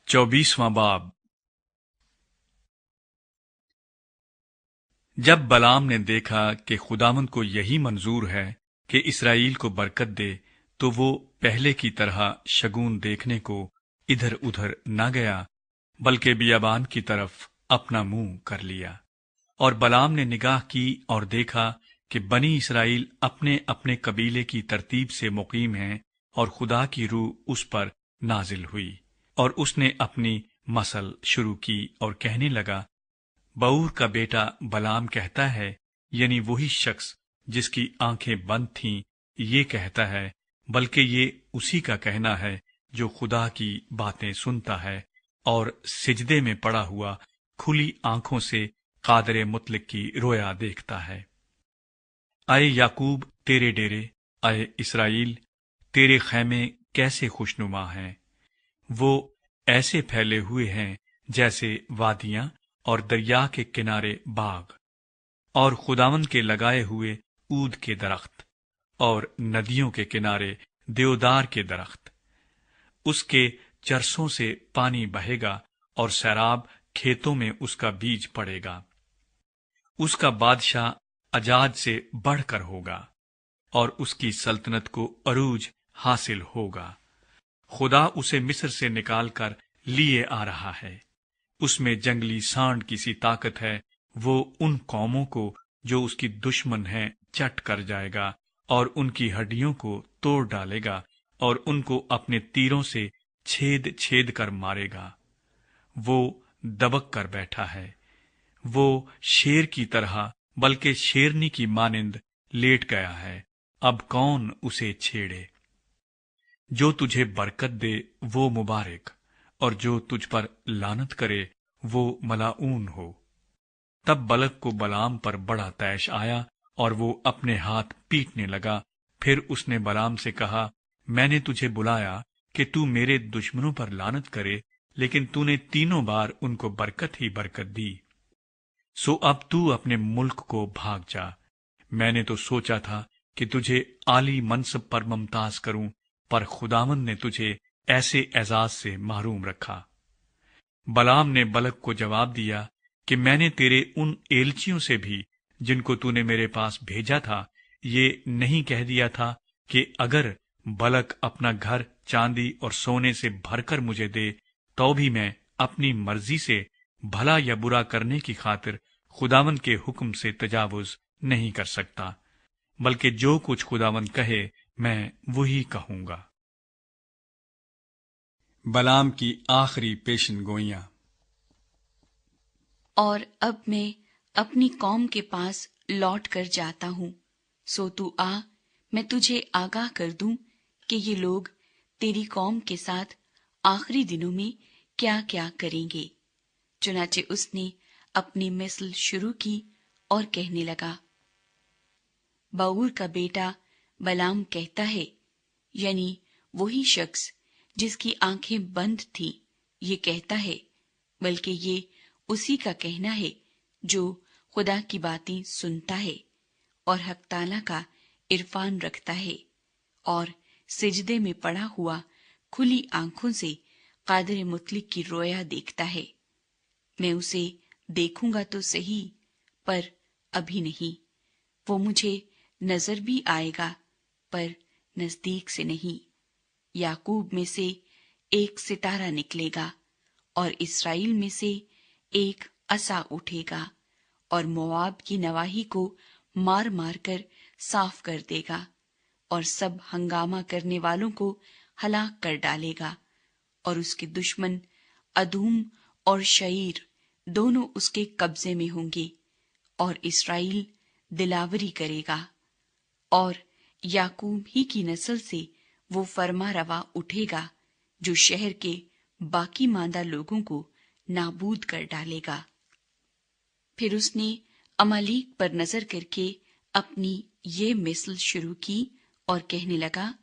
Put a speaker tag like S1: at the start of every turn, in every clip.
S1: 24वां बाब। जब बलाम ने देखा कि खुदावंद को यही मंजूर है कि इसराइल को बरकत दे, तो वो पहले की तरह शगुन देखने को इधर उधर न गया, बल्कि बियाबान की तरफ अपना मुंह कर लिया। और बलाम ने निगाह की और देखा कि बनी इसराइल अपने अपने कबीले की तरतीब से मुकीम हैं, और खुदा की रूह उस पर नाजिल हुई। और उसने अपनी मसल शुरू की और कहने लगा, बऊर का बेटा बलाम कहता है, यानी वही शख्स जिसकी आंखें बंद थीं, ये कहता है, बल्कि ये उसी का कहना है जो खुदा की बातें सुनता है और सिजदे में पड़ा हुआ खुली आंखों से कादरे मुतलक की रोया देखता है। आए याकूब तेरे डेरे, आए इसराइल तेरे खैमे कैसे खुशनुमा हैं। वो ऐसे फैले हुए हैं जैसे वादियां और दरिया के किनारे बाग, और खुदावंद के लगाए हुए ऊद के दरख्त, और नदियों के किनारे देवदार के दरख्त। उसके चरसों से पानी बहेगा और सैराब खेतों में उसका बीज पड़ेगा। उसका बादशाह अजाज से बढ़कर होगा और उसकी सल्तनत को अरूज हासिल होगा। खुदा उसे मिस्र से निकालकर लिए आ रहा है। उसमें जंगली सांड की सी ताकत है। वो उन कौमों को जो उसकी दुश्मन हैं चट कर जाएगा और उनकी हड्डियों को तोड़ डालेगा और उनको अपने तीरों से छेद छेद कर मारेगा। वो दबक कर बैठा है। वो शेर की तरह, बल्कि शेरनी की मानिंद लेट गया है। अब कौन उसे छेड़े। जो तुझे बरकत दे वो मुबारक, और जो तुझ पर लानत करे वो मलाऊन हो। तब बलक को बलाम पर बड़ा तैश आया और वो अपने हाथ पीटने लगा। फिर उसने बलाम से कहा, मैंने तुझे बुलाया कि तू मेरे दुश्मनों पर लानत करे, लेकिन तूने तीनों बार उनको बरकत ही बरकत दी। सो अब तू अपने मुल्क को भाग जा। मैंने तो सोचा था कि तुझे आली मनसब पर मुमताज करूं, पर खुदावंद ने तुझे ऐसे एजाज से महरूम रखा। बलाम ने बलक को जवाब दिया कि मैंने तेरे उन एलचियों से भी, जिनको तूने मेरे पास भेजा था, ये नहीं कह दिया था कि अगर बलक अपना घर चांदी और सोने से भरकर मुझे दे, तो भी मैं अपनी मर्जी से भला या बुरा करने की खातिर खुदावंद के हुक्म से तजावुज नहीं कर सकता, बल्कि जो कुछ खुदावंद कहे मैं वही कहूंगा। बलाम की आखिरी पेशन गोइयां।
S2: और अब मैं अपनी कौम के पास लौट कर जाता हूँ, सो तू आ, मैं तुझे आगाह कर दूं कि ये लोग तेरी कौम के साथ आखिरी दिनों में क्या क्या करेंगे। चुनाचे उसने अपनी मिसल शुरू की और कहने लगा, बऊर का बेटा बलाम कहता है, यानी वही शख्स जिसकी आंखें बंद थीं, ये कहता है, बल्कि ये उसी का कहना है जो खुदा की बातें सुनता है और हक ताला का इरफान रखता है और सिजदे में पड़ा हुआ खुली आंखों से कादर मुतलिक की रोया देखता है। मैं उसे देखूंगा तो सही, पर अभी नहीं। वो मुझे नजर भी आएगा, पर नजदीक से नहीं। याकूब में से एक सितारा निकलेगा और इसराइल में से एक असा उठेगा और मोआब की नवाही को मार मार कर साफ कर देगा और सब हंगामा करने वालों को हलाक कर डालेगा। और उसके दुश्मन अदूम और शईर दोनों उसके कब्जे में होंगे और इसराइल दिलावरी करेगा। और याकूब ही की नस्ल से वो फरमा रवा उठेगा जो शहर के बाकी मांदा लोगों को नाबूद कर डालेगा। फिर उसने अमालीक पर नजर करके अपनी ये मिसल शुरू की और कहने लगा,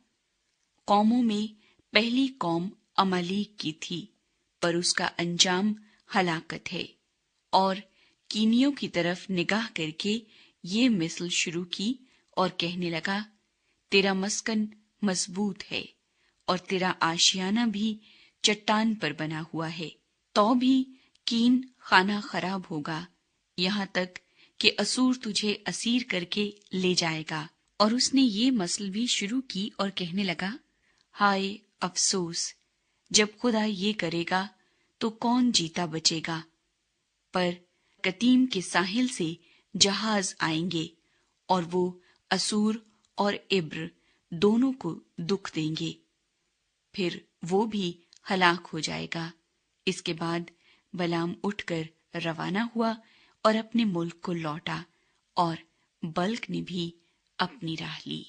S2: कौमों में पहली कौम अमालीक की थी, पर उसका अंजाम हलाकत है। और कीनियों की तरफ निगाह करके ये मिसल शुरू की और कहने लगा, तेरा मस्कन मजबूत है और तेरा आशियाना भी चट्टान पर बना हुआ है, तो भी कीन खाना खराब होगा, यहाँ तक कि असूर तुझे असीर करके ले जाएगा। और उसने ये मसल भी शुरू की और कहने लगा, हाय अफसोस, जब खुदा ये करेगा तो कौन जीता बचेगा। पर कतीम के साहिल से जहाज आएंगे और वो असूर और इब्र दोनों को दुख देंगे, फिर वो भी हलाक हो जाएगा। इसके बाद बलाम उठकर रवाना हुआ और अपने मुल्क को लौटा, और बल्क ने भी अपनी राह ली।